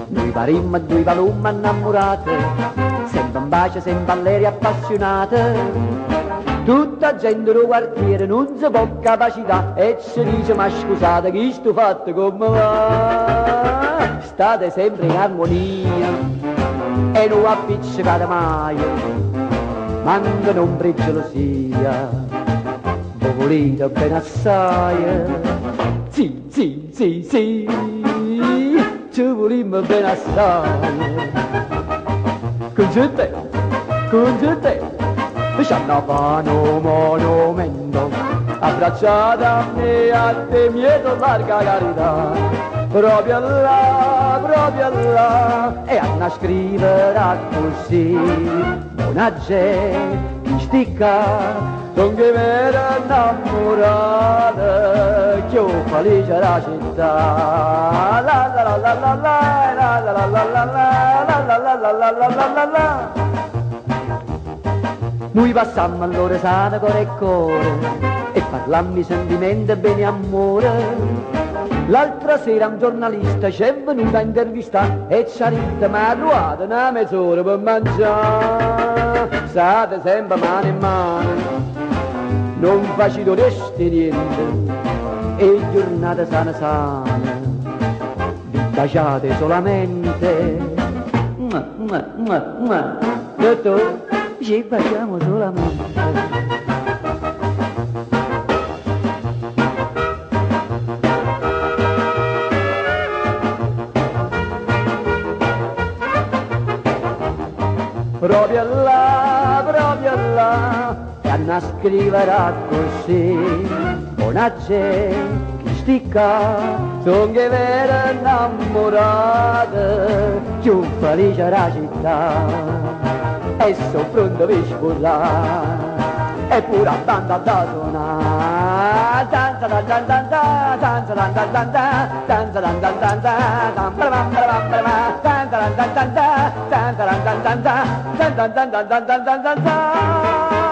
Noi parimmo due palumma innamorate, sempre in pace, sempre allegri appassionate. Tutta gente del quartiere non si può capacità e ci dice ma scusate chi sto fatto come va? State sempre in armonia e non appiccicate mai, manca non per gelosia, voi volete bene assai. Sì, sì, sì, sì, ci volimmo bene assai. Con te, ci annavano monumento, abbracciata a me e a te, miedo larga carità, proprio là, e a scrivere così, buona gente, sticca, sono che vero innamorata, più felice la città. La la la la la la la la la la la la la la la la. Noi passammo all'ora sana cuore e cuore e parlammo di sentimenti e bene amore. L'altra sera un giornalista ci è venuto a intervistare e ci ha detto ma trovate una mezz'ora per mangiare. State sempre mano in mano, non faciloreste niente e giornate sana sana, vi baciate solamente. Dottor, ci baciamo solamente. Proprio là, e a scrivere così, buona gente, sticca, sono che vero innamorate, più felice la città, e sono pronto per sposare, e pure a banda da suonare, danza da dan dan da, danza da dan dan da, danza da dan dan da, danza da dan dan da, danza da dan dan da, danza da dan dan da, danza da dan dan da.